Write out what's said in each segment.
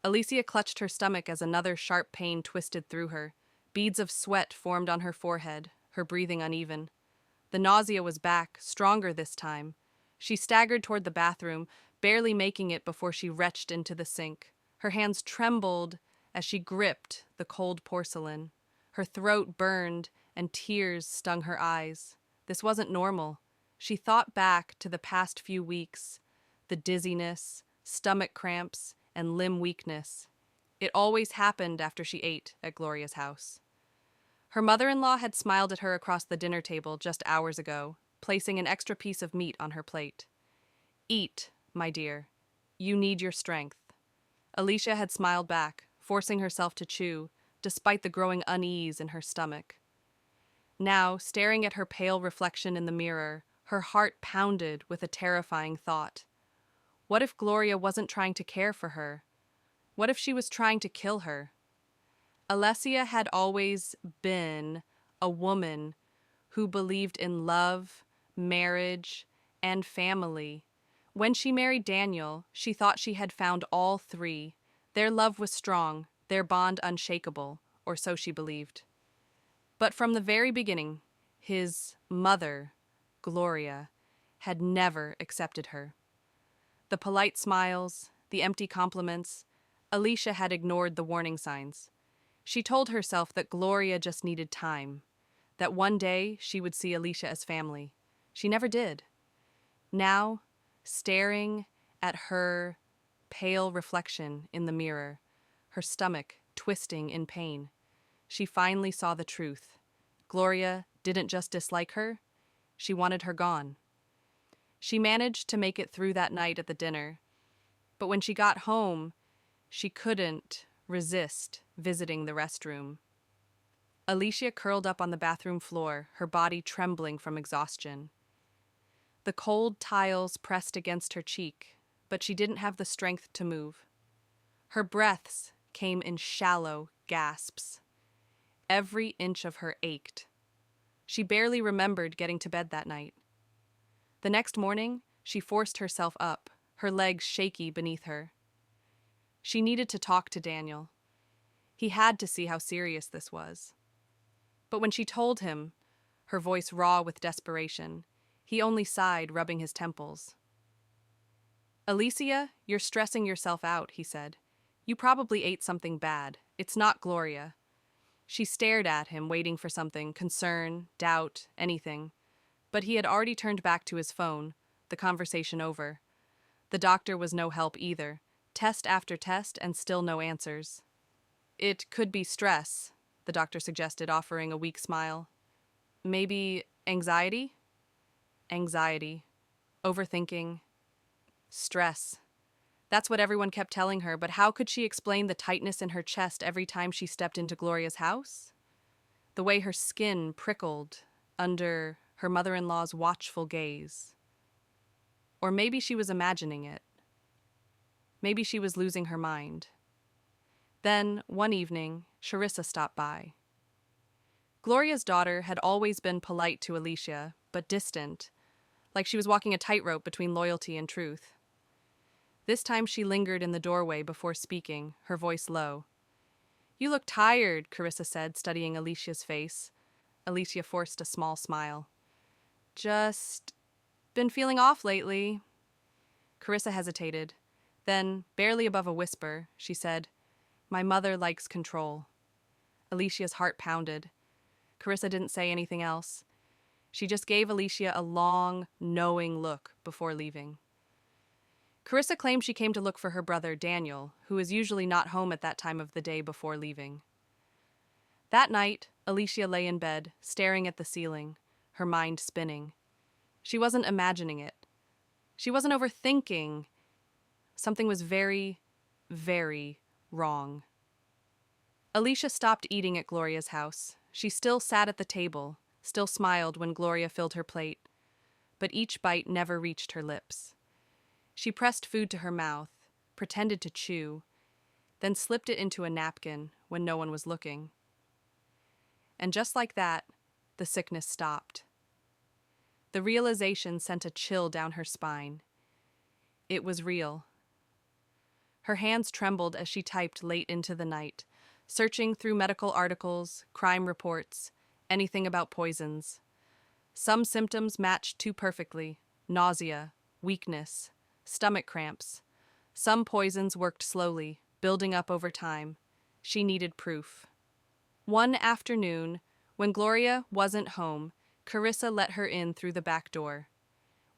Alicia clutched her stomach as another sharp pain twisted through her. Beads of sweat formed on her forehead, her breathing uneven. The nausea was back, stronger this time. She staggered toward the bathroom, barely making it before she retched into the sink. Her hands trembled as she gripped the cold porcelain. Her throat burned, and tears stung her eyes. This wasn't normal. She thought back to the past few weeks, the dizziness, stomach cramps, and limb weakness. It always happened after she ate at Gloria's house. Her mother-in-law had smiled at her across the dinner table just hours ago, placing an extra piece of meat on her plate. "Eat, my dear. You need your strength." Alicia had smiled back, forcing herself to chew, despite the growing unease in her stomach. Now, staring at her pale reflection in the mirror, her heart pounded with a terrifying thought. What if Gloria wasn't trying to care for her? What if she was trying to kill her? Alessia had always been a woman who believed in love, marriage, and family. When she married Daniel, she thought she had found all three. Their love was strong, their bond unshakable, or so she believed. But from the very beginning, his mother, Gloria, had never accepted her. The polite smiles, the empty compliments, Alicia had ignored the warning signs. She told herself that Gloria just needed time, that one day she would see Alicia as family. She never did. Now, staring at her pale reflection in the mirror, her stomach twisting in pain, she finally saw the truth. Gloria didn't just dislike her, she wanted her gone. She managed to make it through that night at the dinner, but when she got home, she couldn't resist visiting the restroom. Alicia curled up on the bathroom floor, her body trembling from exhaustion. The cold tiles pressed against her cheek, but she didn't have the strength to move. Her breaths came in shallow gasps. Every inch of her ached. She barely remembered getting to bed that night. The next morning, she forced herself up, her legs shaky beneath her. She needed to talk to Daniel. He had to see how serious this was. But when she told him, her voice raw with desperation, he only sighed, rubbing his temples. "Alicia, you're stressing yourself out," he said. "You probably ate something bad. It's not Gloria." She stared at him, waiting for something, concern, doubt, anything. But he had already turned back to his phone, the conversation over. The doctor was no help either. Test after test, and still no answers. "It could be stress," the doctor suggested, offering a weak smile. "Maybe anxiety?" Anxiety. Overthinking. Stress. That's what everyone kept telling her, but how could she explain the tightness in her chest every time she stepped into Gloria's house? The way her skin prickled under her mother-in-law's watchful gaze. Or maybe she was imagining it. Maybe she was losing her mind. Then, one evening, Charissa stopped by. Gloria's daughter had always been polite to Alicia, but distant, like she was walking a tightrope between loyalty and truth. This time she lingered in the doorway before speaking, her voice low. "You look tired," Carissa said, studying Alicia's face. Alicia forced a small smile. "Just been feeling off lately." Carissa hesitated. Then, barely above a whisper, she said, "My mother likes control." Alicia's heart pounded. Carissa didn't say anything else. She just gave Alicia a long, knowing look before leaving. Carissa claimed she came to look for her brother, Daniel, who is usually not home at that time of the day before leaving. That night, Alicia lay in bed, staring at the ceiling, her mind spinning. She wasn't imagining it. She wasn't overthinking. Something was very, very wrong. Alicia stopped eating at Gloria's house. She still sat at the table, still smiled when Gloria filled her plate, but each bite never reached her lips. She pressed food to her mouth, pretended to chew, then slipped it into a napkin when no one was looking. And just like that, the sickness stopped. The realization sent a chill down her spine. It was real. Her hands trembled as she typed late into the night, searching through medical articles, crime reports, anything about poisons. Some symptoms matched too perfectly: nausea, weakness, stomach cramps. Some poisons worked slowly, building up over time. She needed proof. One afternoon, when Gloria wasn't home, Carissa let her in through the back door.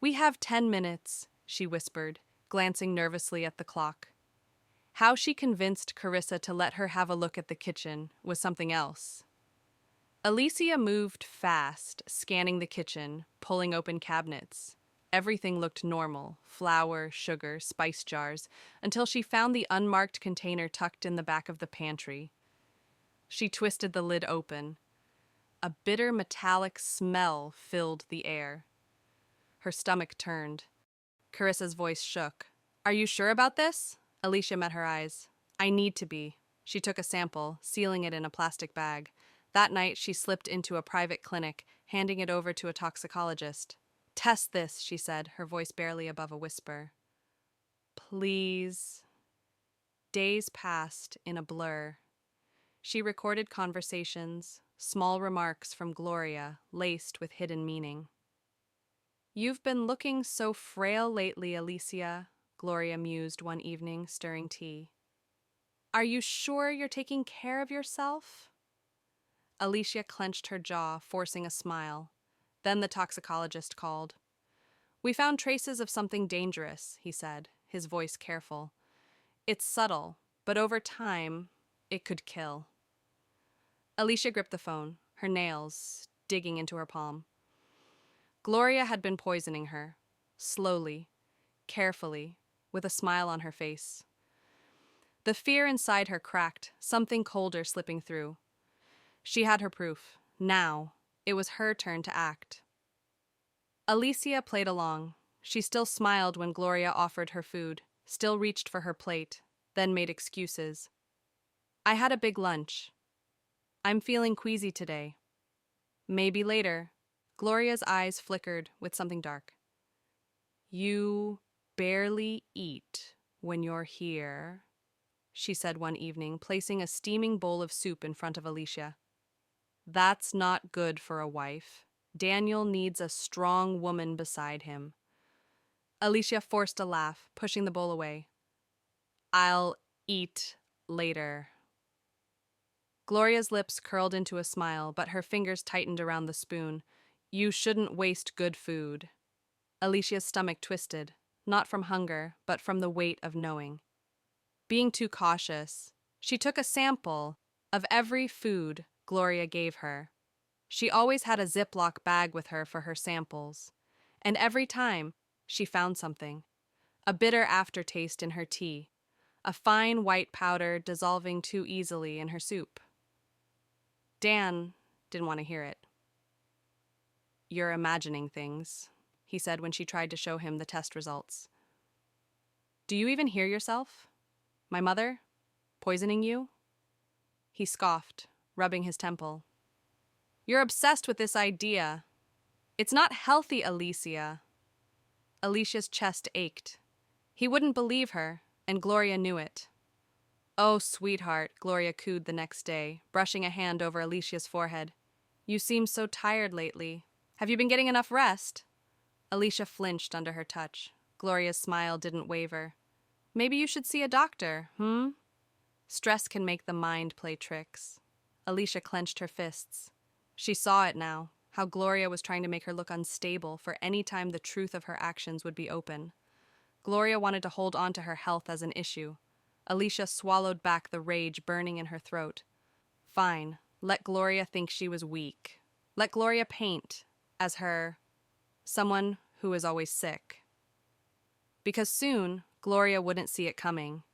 "We have 10 minutes," she whispered, glancing nervously at the clock. How she convinced Carissa to let her have a look at the kitchen was something else. Alicia moved fast, scanning the kitchen, pulling open cabinets. Everything looked normal: flour, sugar, spice jars, until she found the unmarked container tucked in the back of the pantry. She twisted the lid open. A bitter metallic smell filled the air. Her stomach turned. Carissa's voice shook. "Are you sure about this?" Alicia met her eyes. "I need to be." She took a sample, sealing it in a plastic bag. That night, she slipped into a private clinic, handing it over to a toxicologist. "Test this," she said, her voice barely above a whisper. "Please." Days passed in a blur. She recorded conversations, small remarks from Gloria, laced with hidden meaning. "You've been looking so frail lately, Alicia," Gloria mused one evening, stirring tea. "Are you sure you're taking care of yourself?" Alicia clenched her jaw, forcing a smile. Then the toxicologist called. "We found traces of something dangerous," he said, his voice careful. "It's subtle, but over time, it could kill." Alicia gripped the phone, her nails digging into her palm. Gloria had been poisoning her, slowly, carefully, with a smile on her face. The fear inside her cracked, something colder slipping through. She had her proof. Now, it was her turn to act. Alicia played along. She still smiled when Gloria offered her food, still reached for her plate, then made excuses. "I had a big lunch. I'm feeling queasy today. Maybe later." Gloria's eyes flickered with something dark. "You barely eat when you're here," she said one evening, placing a steaming bowl of soup in front of Alicia. "That's not good for a wife. Daniel needs a strong woman beside him." Alicia forced a laugh, pushing the bowl away. "I'll eat later." Gloria's lips curled into a smile, but her fingers tightened around the spoon. "You shouldn't waste good food." Alicia's stomach twisted, not from hunger, but from the weight of knowing. Being too cautious, she took a sample of every food Gloria gave her. She always had a Ziploc bag with her for her samples, and every time she found something: a bitter aftertaste in her tea, a fine white powder dissolving too easily in her soup. Dan didn't want to hear it. "You're imagining things," he said when she tried to show him the test results. "Do you even hear yourself? My mother? Poisoning you?" He scoffed, rubbing his temple. "You're obsessed with this idea. It's not healthy, Alicia." Alicia's chest ached. He wouldn't believe her, and Gloria knew it. "Oh, sweetheart," Gloria cooed the next day, brushing a hand over Alicia's forehead. "You seem so tired lately. Have you been getting enough rest?" Alicia flinched under her touch. Gloria's smile didn't waver. "Maybe you should see a doctor, Stress can make the mind play tricks." Alicia clenched her fists. She saw it now, how Gloria was trying to make her look unstable for any time the truth of her actions would be open. Gloria wanted to hold on to her health as an issue. Alicia swallowed back the rage burning in her throat. Fine, let Gloria think she was weak. Let Gloria paint as her someone who is always sick. Because soon, Gloria wouldn't see it coming.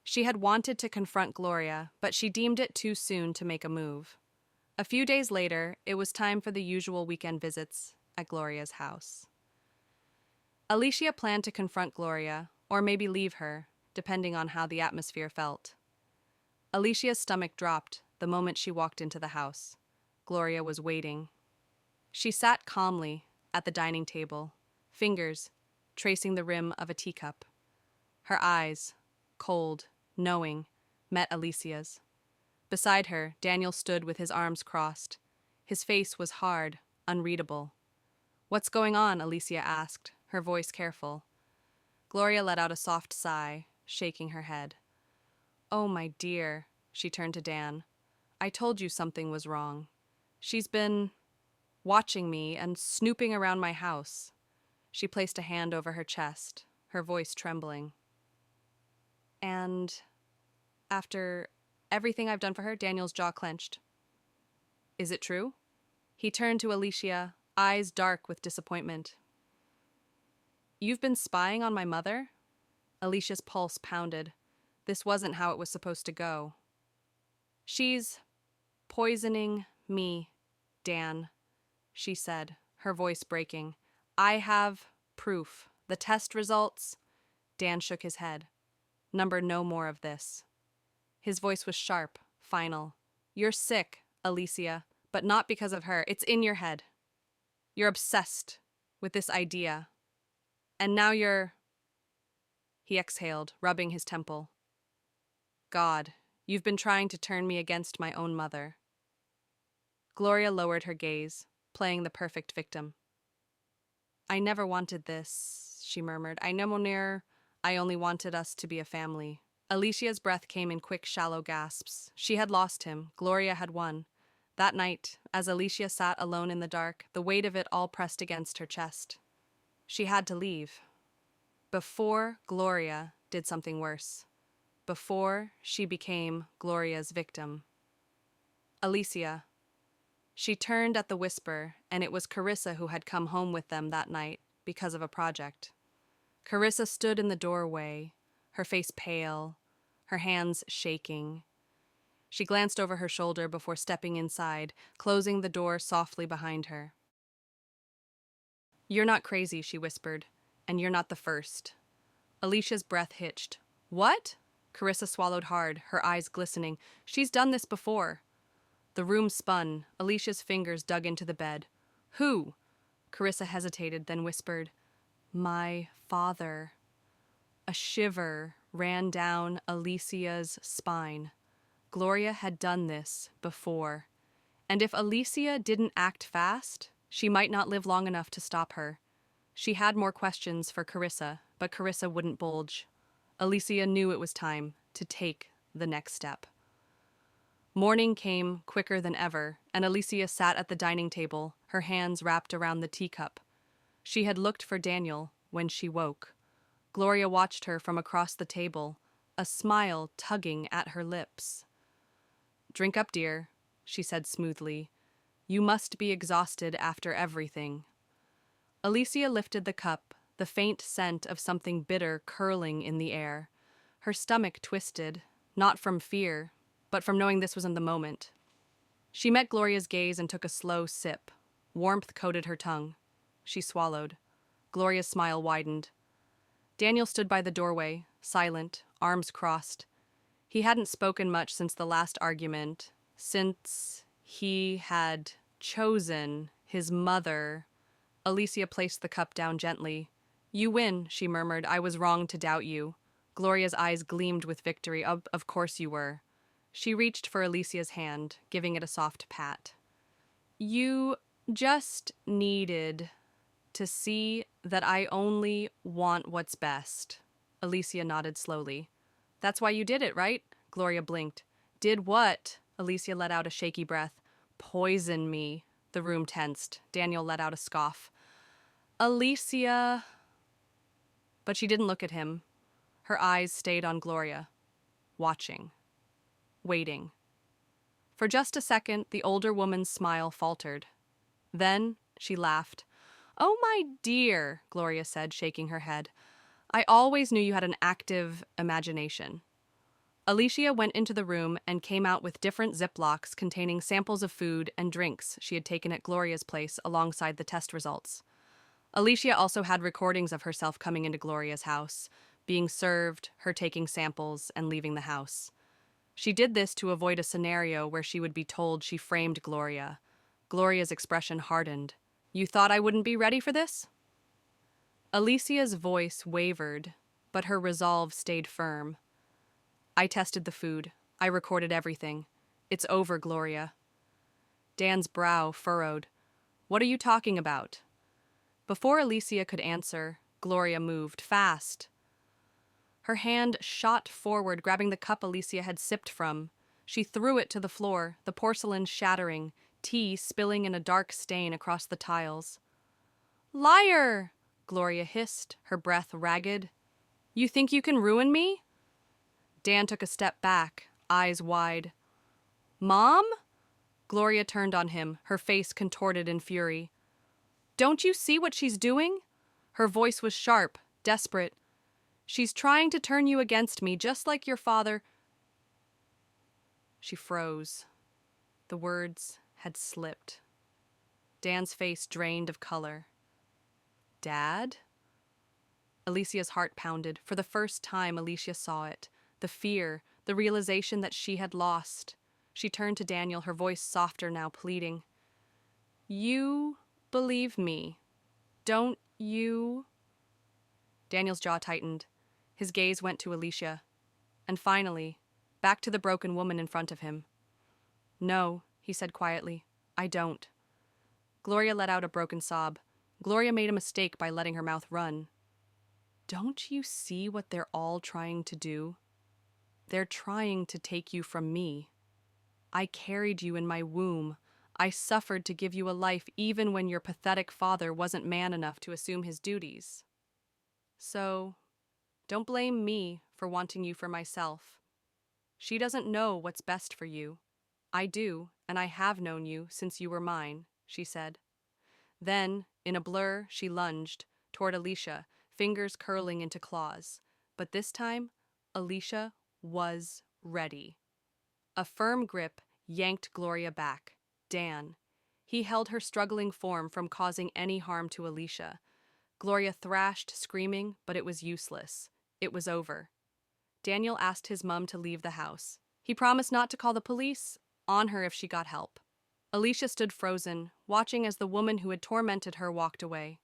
She had wanted to confront Gloria, but she deemed it too soon to make a move. A few days later, it was time for the usual weekend visits at Gloria's house. Alicia planned to confront Gloria, or maybe leave her, depending on how the atmosphere felt. Alicia's stomach dropped the moment she walked into the house. Gloria was waiting. She sat calmly at the dining table, fingers tracing the rim of a teacup. Her eyes, cold knowing, met Alicia's. Beside her, Daniel stood with his arms crossed. His face was hard, unreadable. "What's going on?" Alicia asked, her voice careful. Gloria let out a soft sigh, shaking her head. "Oh, my dear," she turned to Dan. "I told you something was wrong. She's been watching me and snooping around my house." She placed a hand over her chest, her voice trembling. "And after everything I've done for her," Daniel's jaw clenched. "Is it true?" He turned to Alicia, eyes dark with disappointment. "You've been spying on my mother?" Alicia's pulse pounded. This wasn't how it was supposed to go. "She's poisoning me, Dan," she said, her voice breaking. "I have proof. The test results." Dan shook his head. "Number no more of this." His voice was sharp, final. "You're sick, Alicia, but not because of her. It's in your head. You're obsessed with this idea. And now you're—" He exhaled, rubbing his temple. "God, you've been trying to turn me against my own mother." Gloria lowered her gaze, playing the perfect victim. "I never wanted this," she murmured. "I know, Munir. I only wanted us to be a family." Alicia's breath came in quick, shallow gasps. She had lost him. Gloria had won. That night, as Alicia sat alone in the dark, the weight of it all pressed against her chest. She had to leave. Before Gloria did something worse. Before she became Gloria's victim. "Alicia." She turned at the whisper, and it was Carissa who had come home with them that night because of a project. Carissa stood in the doorway, her face pale, her hands shaking. She glanced over her shoulder before stepping inside, closing the door softly behind her. "You're not crazy," she whispered, "and you're not the first." Alicia's breath hitched. "What?" Carissa swallowed hard, her eyes glistening. "She's done this before." The room spun. Alicia's fingers dug into the bed. "Who?" Carissa hesitated, then whispered, "My father." A shiver ran down Alicia's spine. Gloria had done this before. And if Alicia didn't act fast, she might not live long enough to stop her. She had more questions for Carissa, but Carissa wouldn't bulge. Alicia knew it was time to take the next step. Morning came quicker than ever, and Alicia sat at the dining table, her hands wrapped around the teacup. She had looked for Daniel when she woke. Gloria watched her from across the table, a smile tugging at her lips. "Drink up, dear," she said smoothly. "You must be exhausted after everything." Alicia lifted the cup, the faint scent of something bitter curling in the air. Her stomach twisted, not from fear, but from knowing this wasn't the moment. She met Gloria's gaze and took a slow sip. Warmth coated her tongue. She swallowed. Gloria's smile widened. Daniel stood by the doorway, silent, arms crossed. He hadn't spoken much since the last argument, since he had chosen his mother. Alicia placed the cup down gently. "You win," she murmured. "I was wrong to doubt you." Gloria's eyes gleamed with victory. Of course you were." She reached for Alicia's hand, giving it a soft pat. "You just needed to see that I only want what's best." Alicia nodded slowly. "That's why you did it, right?" Gloria blinked. "Did what?" Alicia let out a shaky breath. "Poison me." The room tensed. Daniel let out a scoff. "Alicia." But she didn't look at him. Her eyes stayed on Gloria, watching, waiting. For just a second, the older woman's smile faltered. Then she laughed. "Oh, my dear," Gloria said, shaking her head. "I always knew you had an active imagination." Alicia went into the room and came out with different Ziplocs containing samples of food and drinks she had taken at Gloria's place alongside the test results. Alicia also had recordings of herself coming into Gloria's house, being served, her taking samples, and leaving the house. She did this to avoid a scenario where she would be told she framed Gloria. Gloria's expression hardened. "You thought I wouldn't be ready for this?" Alicia's voice wavered, but her resolve stayed firm. I tested the food. I recorded everything. It's over, Gloria. Dan's brow furrowed. What are you talking about? Before Alicia could answer, Gloria moved fast. Her hand shot forward, grabbing the cup Alicia had sipped from. She threw it to the floor, the porcelain shattering, tea spilling in a dark stain across the tiles. Liar! Gloria hissed, her breath ragged. You think you can ruin me? Dan took a step back, eyes wide. Mom? Gloria turned on him, her face contorted in fury. Don't you see what she's doing? Her voice was sharp, desperate. She's trying to turn you against me, just like your father. She froze. The words had slipped. Dan's face drained of color. Dad? Alicia's heart pounded. For the first time, Alicia saw it. The fear, the realization that she had lost. She turned to Daniel, her voice softer now, pleading. You believe me, don't you? Daniel's jaw tightened. His gaze went to Alicia. And finally, back to the broken woman in front of him. No, he said quietly. I don't. Gloria let out a broken sob. Gloria made a mistake by letting her mouth run. Don't you see what they're all trying to do? They're trying to take you from me. I carried you in my womb. I suffered to give you a life even when your pathetic father wasn't man enough to assume his duties. So, don't blame me for wanting you for myself. She doesn't know what's best for you. I do, and I have known you since you were mine, she said. Then, in a blur, she lunged toward Alicia, fingers curling into claws. But this time, Alicia was ready. A firm grip yanked Gloria back. Dan. He held her struggling form from causing any harm to Alicia. Gloria thrashed, screaming, but it was useless. It was over. Daniel asked his mum to leave the house. He promised not to call the police on her if she got help. Alicia stood frozen, watching as the woman who had tormented her walked away.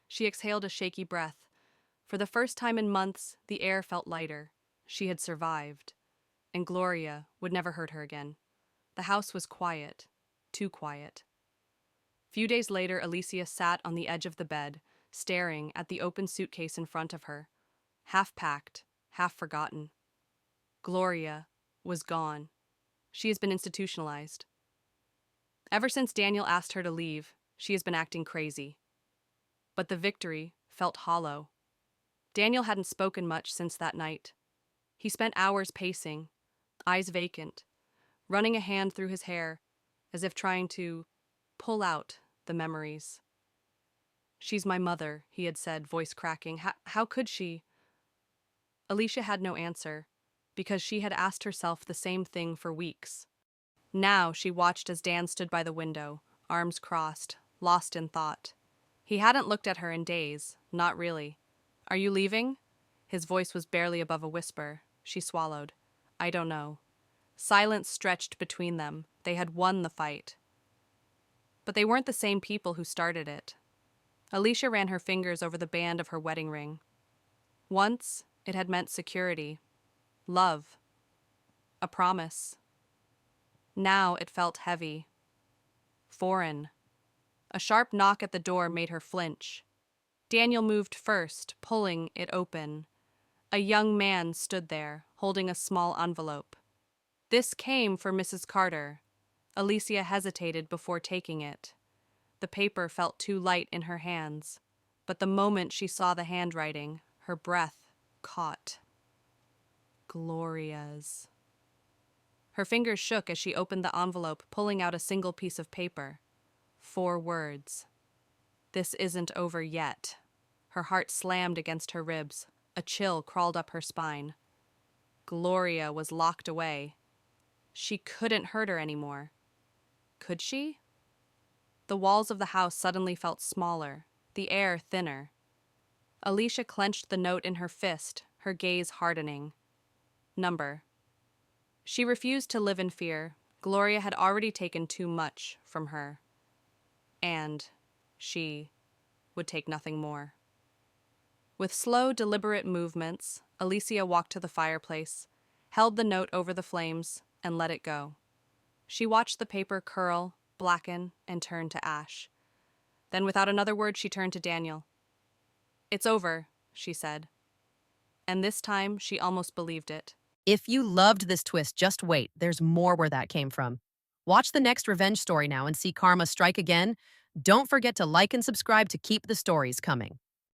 She exhaled a shaky breath. For the first time in months, the air felt lighter. She had survived. And Gloria would never hurt her again. The house was quiet. Too quiet. Few days later, Alicia sat on the edge of the bed, staring at the open suitcase in front of her. Half packed, half forgotten. Gloria was gone. She has been institutionalized. Ever since Daniel asked her to leave, she has been acting crazy. But the victory felt hollow. Daniel hadn't spoken much since that night. He spent hours pacing, eyes vacant, running a hand through his hair, as if trying to pull out the memories. She's my mother, he had said, voice cracking. How could she? Alicia had no answer, because she had asked herself the same thing for weeks. Now she watched as Dan stood by the window, arms crossed, lost in thought. He hadn't looked at her in days, not really. Are you leaving? His voice was barely above a whisper. She swallowed. I don't know. Silence stretched between them. They had won the fight. But they weren't the same people who started it. Alicia ran her fingers over the band of her wedding ring. Once, it had meant security, love, a promise. Now it felt heavy, foreign. A sharp knock at the door made her flinch. Daniel moved first, pulling it open. A young man stood there, holding a small envelope. This came for Mrs. Carter. Alicia hesitated before taking it. The paper felt too light in her hands, but the moment she saw the handwriting, her breath caught. Gloria's. Her fingers shook as she opened the envelope, pulling out a single piece of paper. 4 words. This isn't over yet. Her heart slammed against her ribs. A chill crawled up her spine. Gloria was locked away. She couldn't hurt her anymore. Could she? The walls of the house suddenly felt smaller, the air thinner. Alicia clenched the note in her fist, her gaze hardening. Number. She refused to live in fear. Gloria had already taken too much from her. And she would take nothing more. With slow, deliberate movements, Alicia walked to the fireplace. held the note over the flames, and let it go. She watched the paper curl, blacken, and turn to ash. Then, without another word, she turned to Daniel. "It's over," she said. And this time, she almost believed it. If you loved this twist, just wait. There's more where that came from. Watch the next revenge story now and see karma strike again. Don't forget to like and subscribe to keep the stories coming.